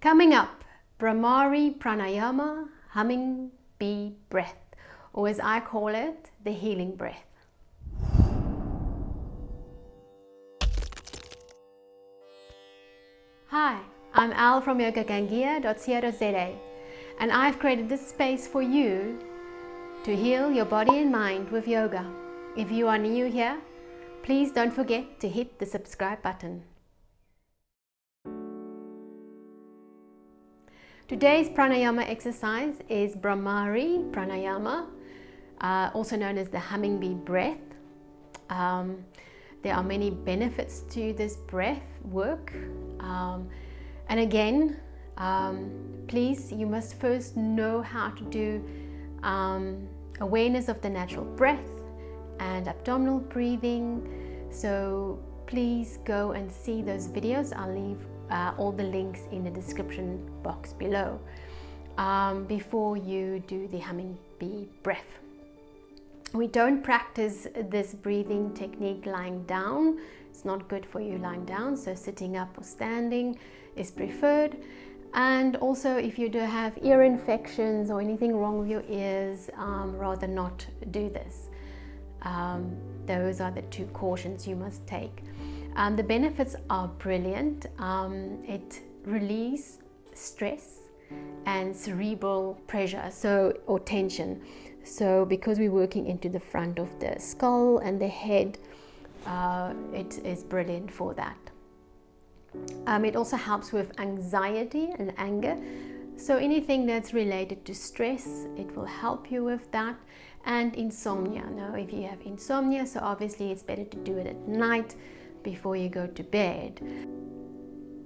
Coming up, Bhramari Pranayama, humming bee breath, or as I call it, the healing breath. Hi, I'm Al from yogagangia.co.za, and I've created this space for you to heal your body and mind with yoga. If you are new here, please don't forget to hit the subscribe button. Today's pranayama exercise is Bhramari Pranayama, also known as the humming bee breath. There are many benefits to this breath work. And again, please, you must first know how to do awareness of the natural breath and abdominal breathing. So please go and see those videos. I'll leave all the links in the description box below before you do the humming bee breath. We don't practice this breathing technique lying down. It's not good for you lying down, so sitting up or standing is preferred. And also, if you do have ear infections or anything wrong with your ears, rather not do this. Those are the two cautions you must take. The benefits are brilliant. It relieves stress and cerebral pressure, or tension. So because we're working into the front of the skull and the head, it is brilliant for that. It also helps with anxiety and anger. So anything that's related to stress, it will help you with that. And insomnia. Now, if you have insomnia, so obviously it's better to do it at night before you go to bed.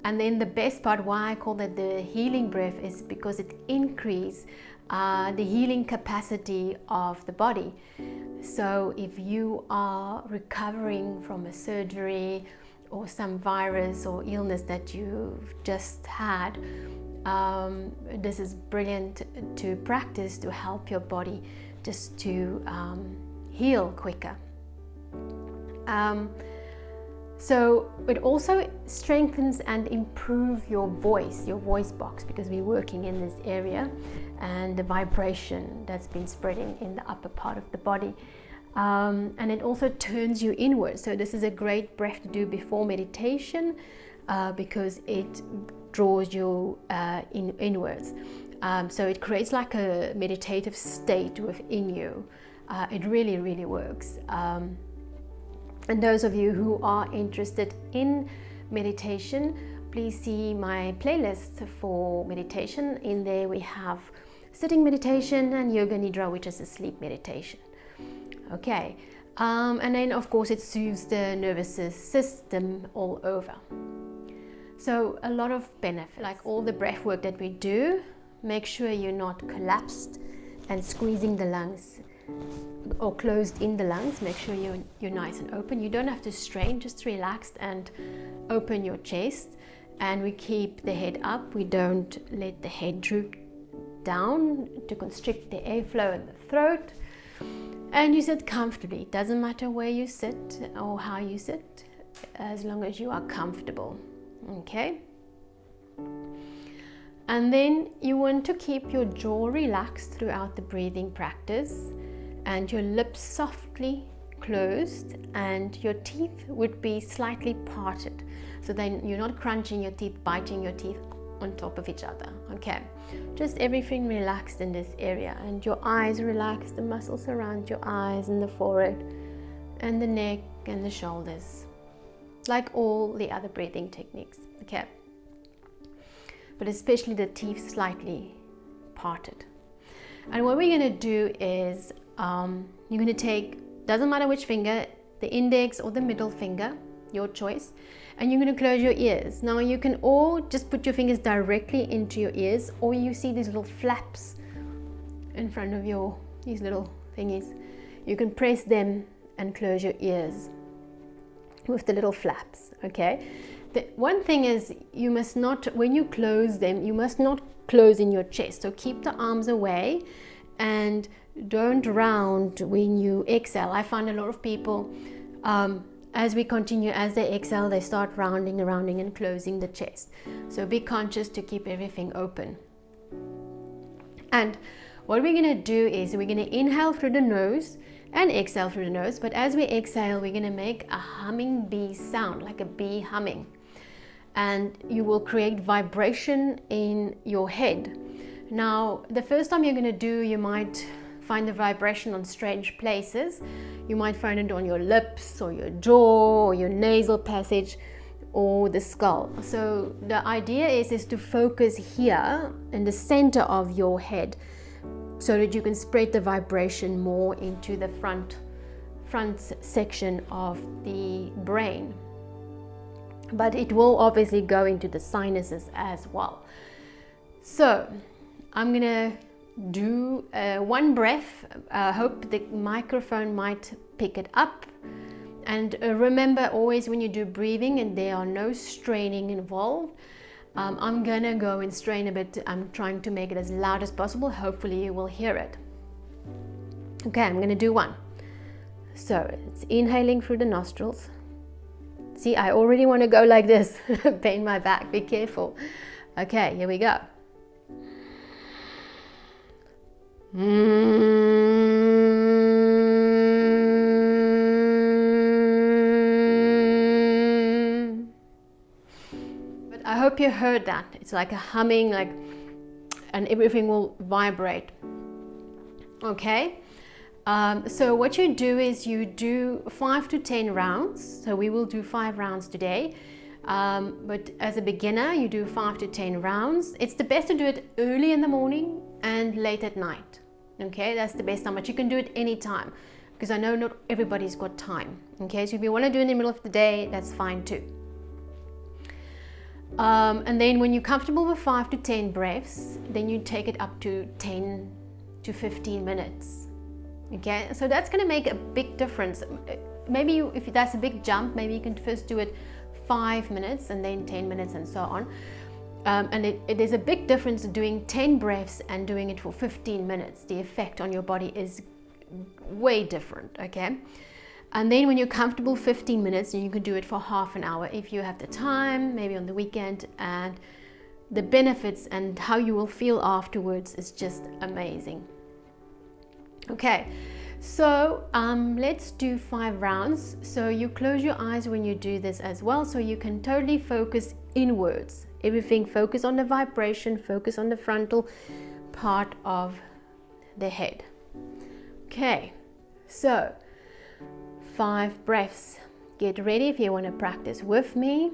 And then the best part, why I call it the healing breath, is because it increases the healing capacity of the body. So if you are recovering from a surgery or some virus or illness that you've just had, this is brilliant to practice to help your body just to heal quicker. So it also strengthens and improves your voice box, because we're working in this area, and the vibration that's been spreading in the upper part of the body. And it also turns you inward. So this is a great breath to do before meditation, because it draws you inwards. So it creates like a meditative state within you. It really, really works. And those of you who are interested in meditation, please see my playlist for meditation. In there we have sitting meditation and yoga nidra, which is a sleep meditation. Okay, and then of course it soothes the nervous system all over. So a lot of benefits, like all the breath work that we do. Make sure you're not collapsed and squeezing the lungs or closed in the lungs. Make sure you're nice and open. You don't have to strain, just relaxed and open your chest. And we keep the head up. We don't let the head droop down to constrict the airflow in the throat. And you sit comfortably. It doesn't matter where you sit or how you sit, as long as you are comfortable. Okay? And then you want to keep your jaw relaxed throughout the breathing practice, and your lips softly closed, and your teeth would be slightly parted. So then you're not crunching your teeth, biting your teeth on top of each other. Okay, just everything relaxed in this area, and your eyes relaxed, the muscles around your eyes and the forehead and the neck and the shoulders, like all the other breathing techniques. Okay. But especially the teeth slightly parted. And what we're going to do is you're going to take, doesn't matter which finger, the index or the middle finger, your choice, and you're going to close your ears. Now you can all just put your fingers directly into your ears, or you see these little flaps in front of these little thingies. You can press them and close your ears with the little flaps, okay? The one thing is, you must not, when you close them, you must not close in your chest. So keep the arms away and don't round when you exhale. I find a lot of people as we continue, as they exhale, they start rounding and closing the chest. So be conscious to keep everything open. And what we're going to do is we're going to inhale through the nose and exhale through the nose, but as we exhale, we're going to make a humming bee sound, like a bee humming, and you will create vibration in your head. Now, the first time you're going to do, you might find the vibration on strange places. You might find it on your lips or your jaw or your nasal passage or the skull. So the idea is to focus here in the center of your head, so that you can spread the vibration more into the front section of the brain. But it will obviously go into the sinuses as well. So I'm gonna do one breath. I hope the microphone might pick it up. And remember, always when you do breathing and there are no straining involved, I'm gonna go and strain a bit. I'm trying to make it as loud as possible. Hopefully you will hear it. Okay, I'm gonna do one. So it's inhaling through the nostrils. See, I already want to go like this. Pain my back, be careful. Okay, here we go. But I hope you heard that. It's like a humming, like, and everything will vibrate. Okay. So what you do is you do 5 to 10 rounds. So we will do 5 rounds today. But as a beginner, you do 5 to 10 rounds. It's the best to do it early in the morning and late at night. Okay, that's the best time, but you can do it anytime, because I know not everybody's got time. Okay, so if you want to do it in the middle of the day, that's fine too. And then when you're comfortable with 5 to 10 breaths, then you take it up to 10 to 15 minutes. Okay, so that's going to make a big difference. Maybe if that's a big jump, maybe you can first do it 5 minutes and then 10 minutes and so on. And it is a big difference doing 10 breaths and doing it for 15 minutes. The effect on your body is way different, okay? And then when you're comfortable, 15 minutes, and you can do it for half an hour if you have the time, maybe on the weekend, and the benefits and how you will feel afterwards is just amazing. Okay, so let's do 5 rounds. So you close your eyes when you do this as well, so you can totally focus inwards. Everything, focus on the vibration, focus on the frontal part of the head. Okay, so 5 breaths. Get ready if you want to practice with me.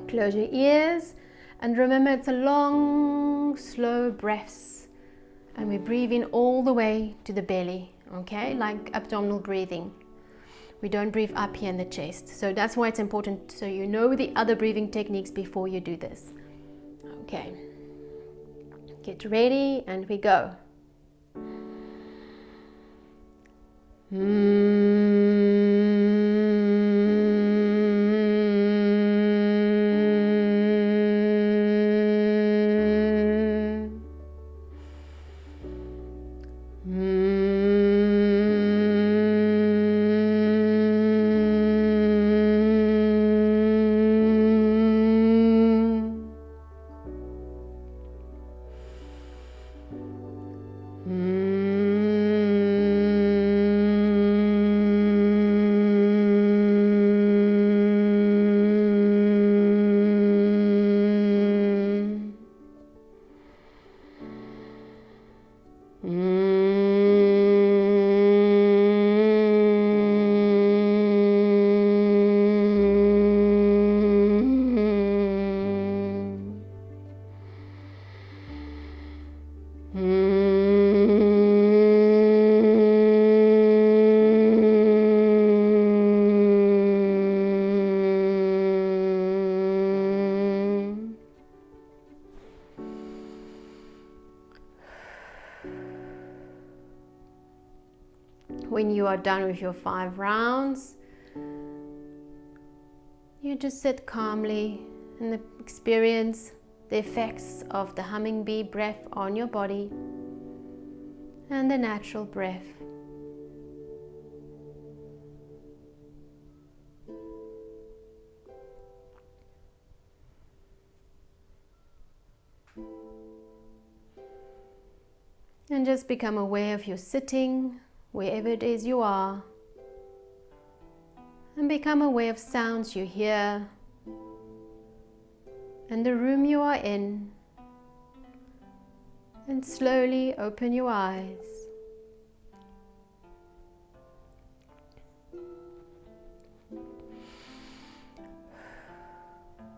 Close your ears and remember, it's a long, slow breaths. And we breathe in all the way to the belly, okay, like abdominal breathing. We don't breathe up here in the chest. So that's why it's important, so you know the other breathing techniques before you do this. Okay, get ready and we go. When you are done with your 5 rounds, you just sit calmly and experience the effects of the humming bee breath on your body and the natural breath. And just become aware of your sitting, wherever it is you are. And become aware of sounds you hear and the room you are in. And slowly open your eyes.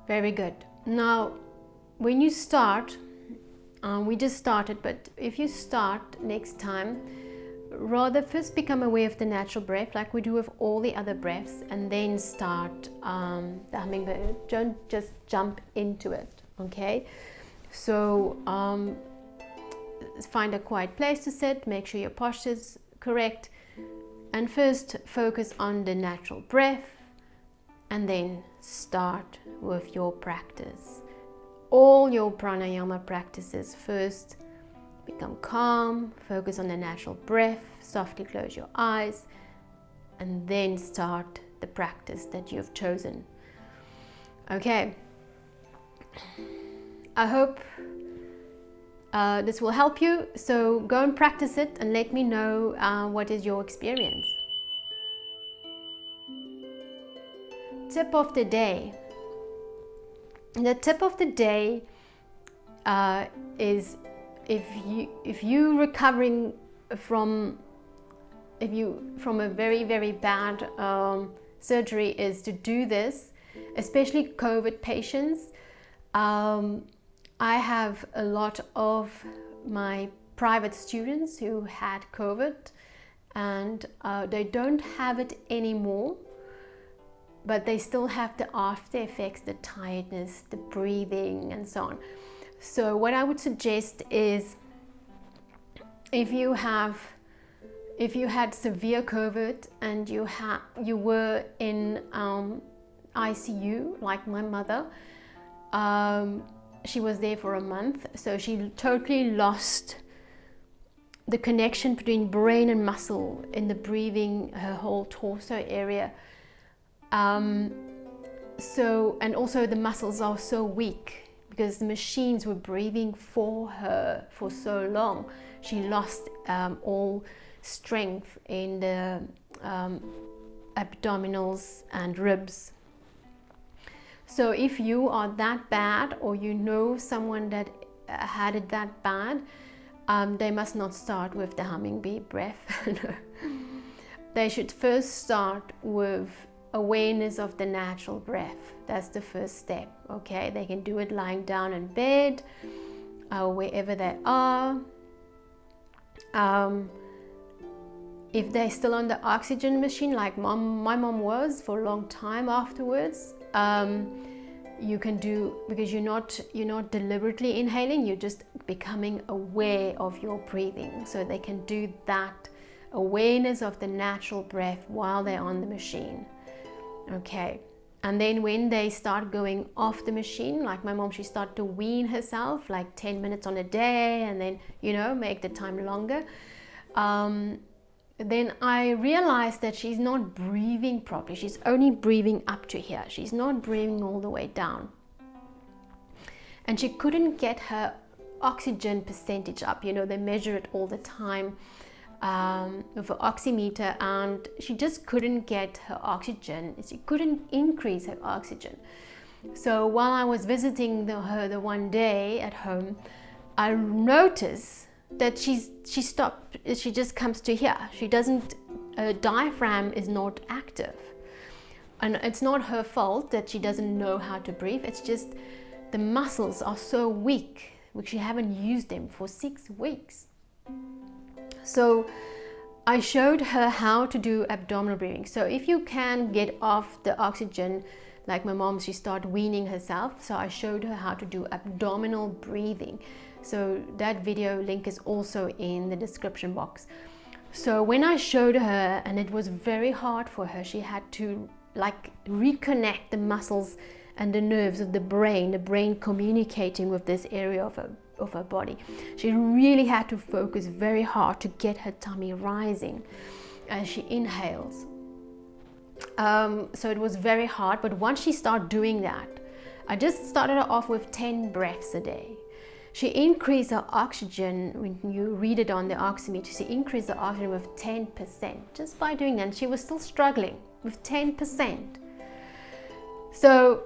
Very good. Now, when you start, we just started, but if you start next time, rather first become aware of the natural breath like we do with all the other breaths, and then start the hummingbird. Don't just jump into it, okay? So find a quiet place to sit, make sure your posture is correct, and first focus on the natural breath, and then start with your practice. All your pranayama practices, first become calm, focus on the natural breath, softly close your eyes, and then start the practice that you've chosen. Okay, I hope this will help you, so go and practice it and let me know what is your experience. Tip of the day. The tip of the day is if you recovering from a very, very bad surgery, is to do this, especially COVID patients. I have a lot of my private students who had COVID, and they don't have it anymore, but they still have the after effects, the tiredness, the breathing, and so on. So what I would suggest is, if you had severe COVID and you were in ICU, like my mother, she was there for a month, so she totally lost the connection between brain and muscle in the breathing, her whole torso area. And also the muscles are so weak because the machines were breathing for her for so long. She lost all strength in the abdominals and ribs. So if you are that bad, or you know someone that had it that bad, they must not start with the hummingbird breath. They should first start with awareness of the natural breath. That's the first step, okay? They can do it lying down in bed, wherever they are. If they're still on the oxygen machine, like my mom was for a long time afterwards, you can do, because you're not deliberately inhaling, you're just becoming aware of your breathing. So they can do that awareness of the natural breath while they're on the machine. Okay, and then when they start going off the machine, like my mom, she started to wean herself like 10 minutes on a day, and then make the time longer. Then I realized that she's not breathing properly. She's only breathing up to here. She's not breathing all the way down, and she couldn't get her oxygen percentage up. They measure it all the time with an oximeter, and she just couldn't get her oxygen. She couldn't increase her oxygen. So while I was visiting her the one day at home, I noticed that she stopped. She just comes to here. She doesn't, diaphragm is not active, and it's not her fault that she doesn't know how to breathe. It's just the muscles are so weak, which she haven't used them for 6 weeks. So I showed her how to do abdominal breathing. So if you can get off the oxygen, like my mom, she started weaning herself. So I showed her how to do abdominal breathing. So that video link is also in the description box. So when I showed her, and it was very hard for her, she had to reconnect the muscles and the nerves of the brain communicating with this area of her body. She really had to focus very hard to get her tummy rising as she inhales. So it was very hard, but once she started doing that, I just started her off with 10 breaths a day. she increased her oxygen. When you read it on the oximeter, she increased the oxygen with 10% just by doing that. And she was still struggling with 10%. So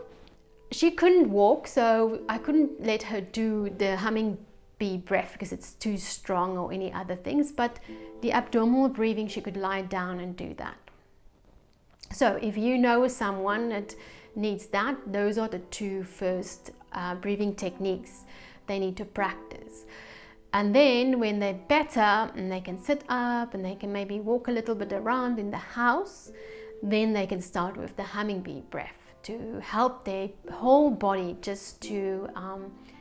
she couldn't walk, so I couldn't let her do the humming bee breath because it's too strong or any other things, but the abdominal breathing, she could lie down and do that. So if you know someone that needs that, those are the two first breathing techniques they need to practice. And then when they're better and they can sit up and they can maybe walk a little bit around in the house, then they can start with the humming bee breath to help their whole body just to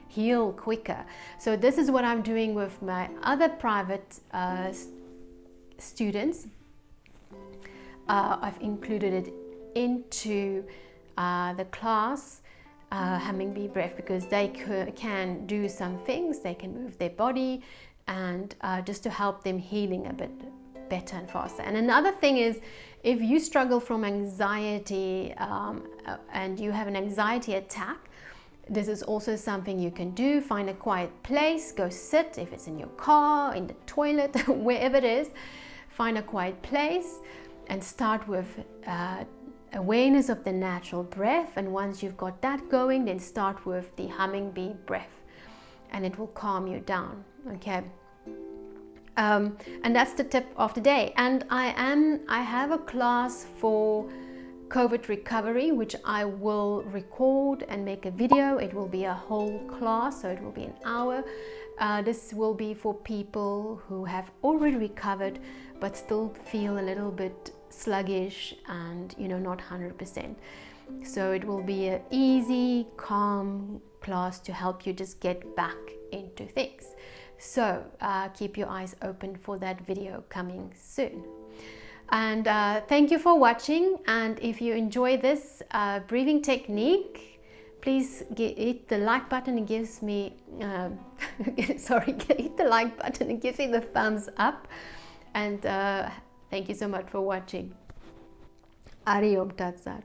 heal quicker. So this is what I'm doing with my other private students. I've included it into the class, humming bee breath, because they can do some things, they can move their body, and just to help them healing a bit better and faster. And another thing is, if you struggle from anxiety and you have an anxiety attack, this is also something you can do. Find a quiet place, go sit, if it's in your car, in the toilet, wherever it is, find a quiet place and start with awareness of the natural breath. And once you've got that going, then start with the humming bee breath, and it will calm you down. Okay. And that's the tip of the day. And I have a class for COVID recovery, which I will record and make a video. It will be a whole class, so it will be an hour. This will be for people who have already recovered but still feel a little bit sluggish and not 100%. So it will be an easy, calm class to help you just get back into things. So keep your eyes open for that video coming soon. And thank you for watching. And if you enjoy this breathing technique, please hit the like button. It gives me hit the like button. It gives me the thumbs up. And thank you so much for watching. Ariom Tat Sat.